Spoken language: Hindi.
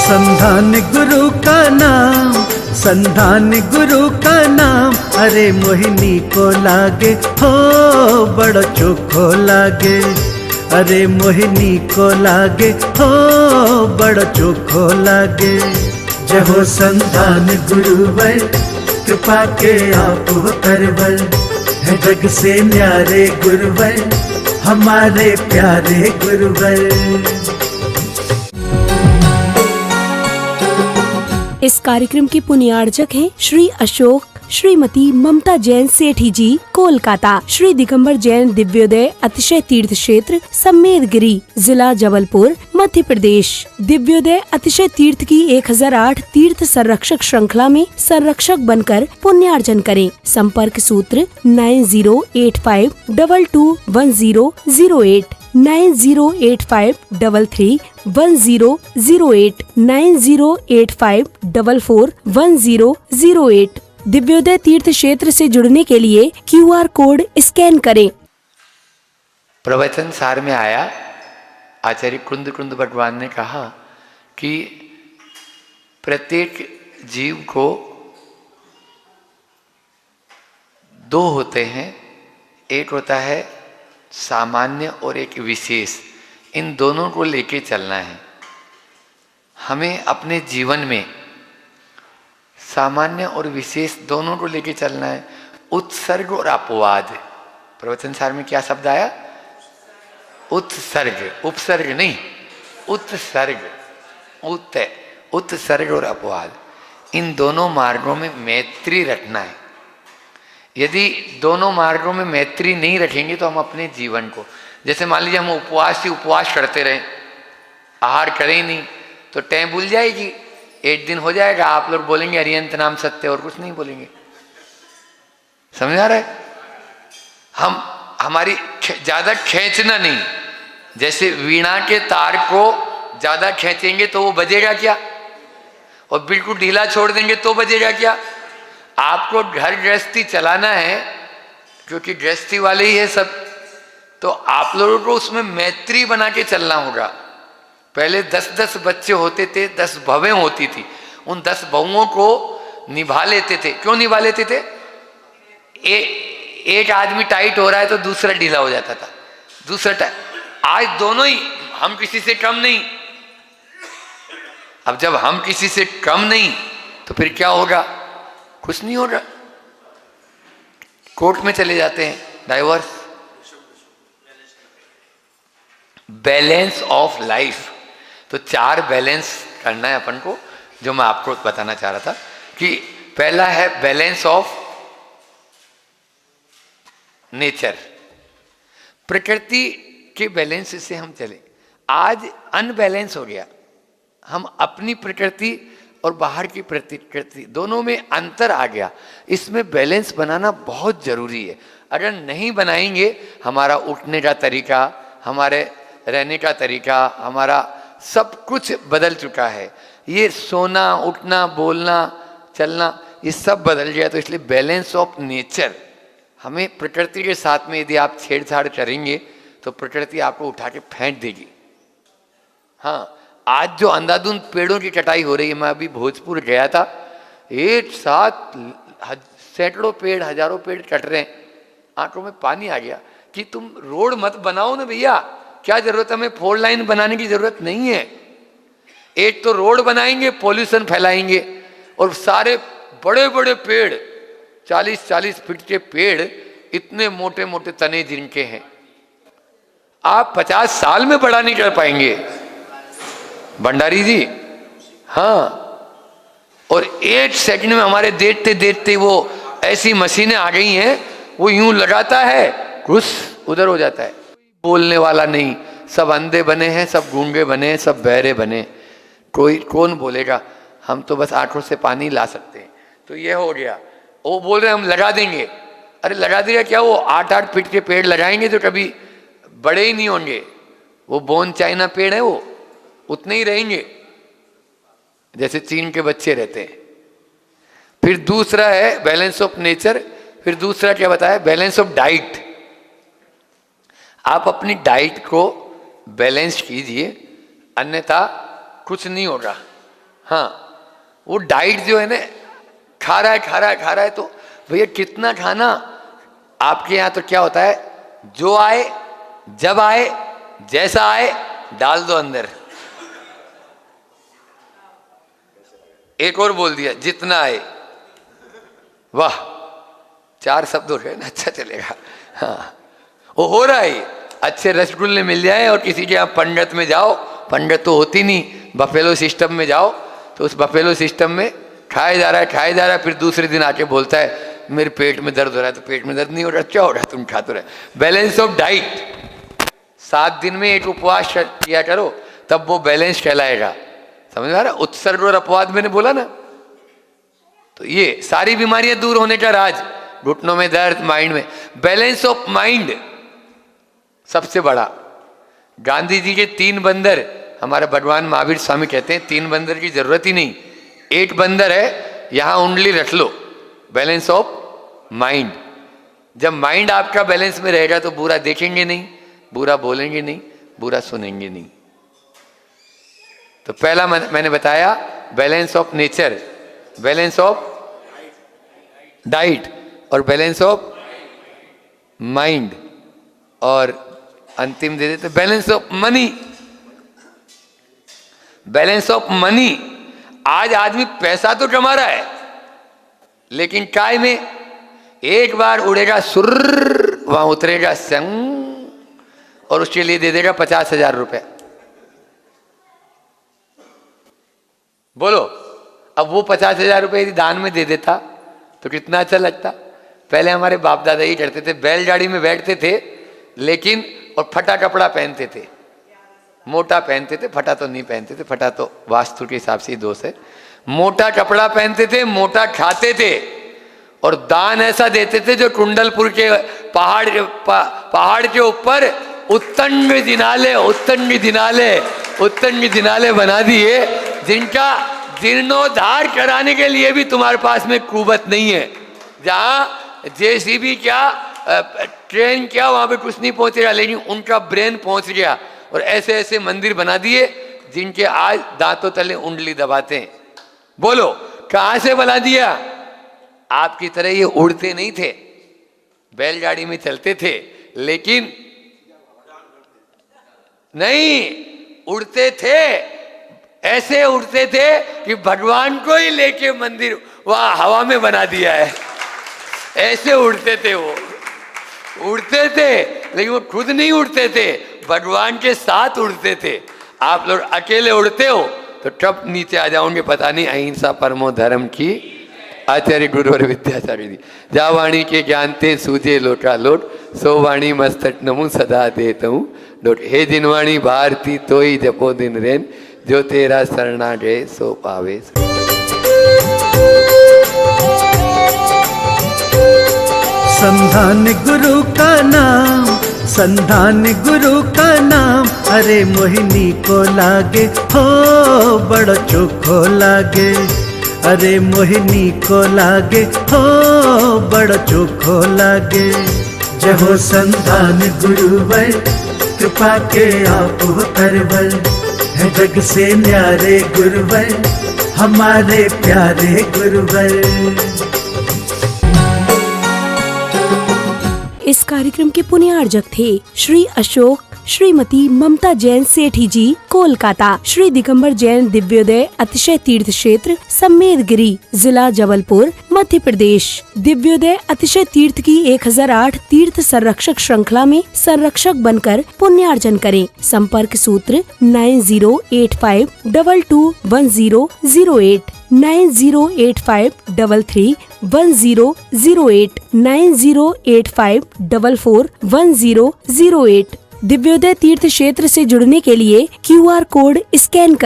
संधान गुरु का नाम, संधान गुरु का नाम, अरे मोहिनी को लागे हो बड़ो चोखो लागे, अरे मोहिनी को लागे हो बड़ो चोखो लागे। जय हो संधान गुरुवर, कृपा के आप करवर, है जग से न्यारे गुरुवर, हमारे प्यारे गुरुवर। इस कार्यक्रम के पुण्यार्जक हैं श्री अशोक, श्रीमती ममता जैन सेठी जी, कोलकाता। श्री दिगंबर जैन दिव्योदय अतिशय तीर्थ क्षेत्र सम्मेदगिरी, जिला जबलपुर, मध्य प्रदेश। दिव्योदय अतिशय तीर्थ की 1008 तीर्थ संरक्षक श्रृंखला में संरक्षक बनकर पुण्यार्जन करें। संपर्क सूत्र 9085221008, 9085331008, 9085441008। दिव्योदय तीर्थ क्षेत्र से जुड़ने के लिए QR कोड स्कैन करें। प्रवचन सार में आया, आचार्य कुंद भगवान ने कहा कि प्रत्येक जीव को दो होते हैं, एक होता है सामान्य और एक विशेष। इन दोनों को लेके चलना है हमें अपने जीवन में। सामान्य और विशेष दोनों को लेके चलना है। उत्सर्ग और अपवाद, प्रवचन सार में क्या शब्द आया? उत्सर्ग, उपसर्ग नहीं, उत्सर्ग, उत्सर्ग और अपवाद। इन दोनों मार्गों में मैत्री रखना है। यदि दोनों मार्गों में मैत्री नहीं रखेंगे तो हम अपने जीवन को, जैसे मान लीजिए हम उपवास ही उपवास करते रहें, आहार करें ही नहीं, तो टैं भूल जाएगी। एक दिन हो जाएगा, आप लोग बोलेंगे हरियंत नाम सत्य, और कुछ नहीं बोलेंगे। समझ आ रहा है? हमारी ज्यादा खींचना नहीं। जैसे वीणा के तार को ज्यादा खींचेंगे तो वो बजेगा क्या, और बिल्कुल ढीला छोड़ देंगे तो बजेगा क्या? आपको घर गृहस्थी चलाना है, क्योंकि गृहस्थी वाले ही है सब, तो आप लोगों को उसमें मैत्री बना के चलना होगा। पहले 10-10 बच्चे होते थे, 10 बहुएं होती थी, उन 10 बहुओं को निभा लेते थे। क्यों निभा लेते थे? एक आदमी टाइट हो रहा है तो दूसरा ढीला हो जाता था, दूसरा टाइट। आज दोनों ही, हम किसी से कम नहीं। अब जब हम किसी से कम नहीं तो फिर क्या होगा? कुछ नहीं होगा। कोर्ट में चले जाते हैं, डाइवोर्स। बैलेंस ऑफ लाइफ, तो 4 बैलेंस करना है अपन को, जो मैं आपको बताना चाह रहा था कि पहला है बैलेंस ऑफ नेचर, प्रकृति के बैलेंस से हम चले। आज अनबैलेंस हो गया। हम अपनी प्रकृति और बाहर की प्रकृति दोनों में अंतर आ गया। इसमें बैलेंस बनाना बहुत जरूरी है। अगर नहीं बनाएंगे, हमारा उठने का तरीका, हमारे रहने का तरीका, हमारा सब कुछ बदल चुका है। ये सोना, उठना, बोलना, चलना, ये सब बदल गया। तो इसलिए बैलेंस ऑफ नेचर, हमें प्रकृति के साथ में यदि आप छेड़छाड़ करेंगे तो प्रकृति आपको उठा के फेंक देगी। हाँ, आज जो अंधाधुंध पेड़ों की कटाई हो रही है, मैं अभी भोजपुर गया था, एक साथ सैकड़ों पेड़, हजारों पेड़ कट रहे हैं। आंखों में पानी आ गया कि तुम रोड मत बनाओ ना भैया, क्या जरूरत है? हमें 4 लाइन बनाने की जरूरत नहीं है। एक तो रोड बनाएंगे, पॉल्यूशन फैलाएंगे, और सारे बड़े बड़े पेड़, 40-40 फीट के पेड़, इतने मोटे मोटे तने जिनके हैं, आप 50 साल में बड़ा नहीं कर पाएंगे भंडारी जी। हाँ, और 1 सेकंड में हमारे देखते देखते वो ऐसी मशीनें आ गई हैं, वो यूं लगाता है, कुछ उधर हो जाता है। बोलने वाला नहीं, सब अंधे बने हैं, सब गूंगे बने हैं, सब बहरे बने। कौन बोलेगा? हम तो बस आंखों से पानी ला सकते हैं। तो ये हो गया। वो बोल रहे हैं हम लगा देंगे। अरे लगा देगा क्या? वो 8-8 फीट के पेड़ लगाएंगे तो कभी बड़े ही नहीं होंगे। वो बोन चाइना पेड़ है, वो उतने ही रहेंगे जैसे चीन के बच्चे रहते हैं। फिर दूसरा है बैलेंस ऑफ नेचर। फिर दूसरा क्या बताया? Balance of diet. आप अपनी डाइट को बैलेंस कीजिए, अन्यथा कुछ नहीं होगा। हाँ, वो डाइट जो है ना, खा रहा है, तो भैया कितना खाना। आपके यहाँ तो क्या होता है, जो आए जब आए जैसा आए डाल दो अंदर। एक और बोल दिया, जितना आए। वाह, 4 शब्द हो गए ना, अच्छा चलेगा। हाँ, वो हो रहा है। अच्छे रसगुल्ले मिल जाए और किसी के यहाँ पंडित में जाओ, पंडित तो होती नहीं, बफेलो सिस्टम में जाओ, तो उस बफेलो सिस्टम में खाया जा रहा है, फिर दूसरे दिन आके बोलता है मेरे पेट में दर्द हो रहा है। तो पेट में दर्द नहीं हो रहा, क्या हो रहा है, तुम खाते रहे। बैलेंस ऑफ डाइट, 7 दिन में एक उपवास किया करो, तब वो बैलेंस कहलाएगा। समझ में आ रहा, उत्सर्ग और अपवाद मैंने बोला ना। तो ये सारी बीमारियां दूर होने का राज, घुटनों में दर्द, माइंड में बैलेंस ऑफ माइंड सबसे बड़ा। गांधी जी के 3 बंदर, हमारा भगवान महावीर स्वामी कहते हैं 3 बंदर की जरूरत ही नहीं, 1 बंदर है, यहां उंगली रख लो, बैलेंस ऑफ माइंड। जब माइंड आपका बैलेंस में रहेगा तो बुरा देखेंगे नहीं, बुरा बोलेंगे नहीं, बुरा सुनेंगे नहीं। तो पहला मैंने बताया balance of nature, balance of diet और बैलेंस ऑफ माइंड, और अंतिम दे देते balance of money. Balance of money, आज आदमी पैसा तो कमा रहा है, लेकिन काय में एक बार उड़ेगा सुर, वहां उतरेगा संग, और उसके लिए दे देगा 50,000 रुपए। बोलो, अब वो 50,000 रुपए यदि दान में दे देता तो कितना अच्छा लगता। पहले हमारे बाप दादा ही करते थे, बैलगाड़ी में बैठते थे, लेकिन और फटा कपड़ा पहनते थे, मोटा पहनते थे, फटा तो नहीं पहनते थे, फटा तो वास्तु के हिसाब से ही दोष है। मोटा कपड़ा पहनते थे, मोटा खाते थे, और दान ऐसा देते थे जो कुंडलपुर के पहाड़ के ऊपर उत्तंग जिनाले बना दिए, जिनका जीर्णोद्धार कराने के लिए भी तुम्हारे पास में कुवत नहीं है। जहां जेसीबी क्या, ट्रेन क्या, वहां पे कुछ नहीं पहुंचेगा, लेकिन उनका ब्रेन पहुंच गया, और ऐसे ऐसे मंदिर बना दिए जिनके आज दांतों तले उंगली दबाते हैं। बोलो कहां से बना दिया। आपकी तरह ये उड़ते नहीं थे, बैलगाड़ी में चलते थे, लेकिन नहीं उड़ते थे, ऐसे उड़ते थे कि भगवान को ही लेके मंदिर वहां हवा में बना दिया है। ऐसे उड़ते थे, वो उड़ते थे, लेकिन वो खुद नहीं उड़ते थे, भगवान के साथ उड़ते थे। आप लोग अकेले उड़ते हो तो कब नीचे आ जाओगे पता नहीं। अहिंसा परमो धर्म की आचार्य गुरु और विद्याचार्य जी। जा वाणी के ज्ञानते सूझे लोटा लोट, सो वाणी मस्तक नमु सदा देत हूँ लोट। हे जिनवाणी भारती तोई जपो दिन रेन, जो तेरा शरणा गए सो पावे। संधान गुरु का नाम, संधान गुरु का नाम, अरे मोहिनी को लागे हो बड़ा चोखो लागे, अरे मोहिनी को लागे हो बड़ा चोखो लागे। जय हो संधान गुरुवर, कृपा के आप हो करवर, है जग से न्यारे गुरुवर, हमारे प्यारे गुरुवर। इस कार्यक्रम के पुण्यार्जक थे श्री अशोक श्रीमती ममता जैन सेठी जी, कोलकाता। श्री दिगंबर जैन दिव्योदय अतिशय तीर्थ क्षेत्र सम्मेदगिरी, जिला जबलपुर, मध्य प्रदेश। दिव्योदय अतिशय तीर्थ की 1008 तीर्थ संरक्षक श्रृंखला में संरक्षक बनकर पुण्यार्जन करें। संपर्क सूत्र 9085221008, 9085331008, 9085441008। दिव्योदय तीर्थ क्षेत्र से जुड़ने के लिए QR कोड स्कैन कर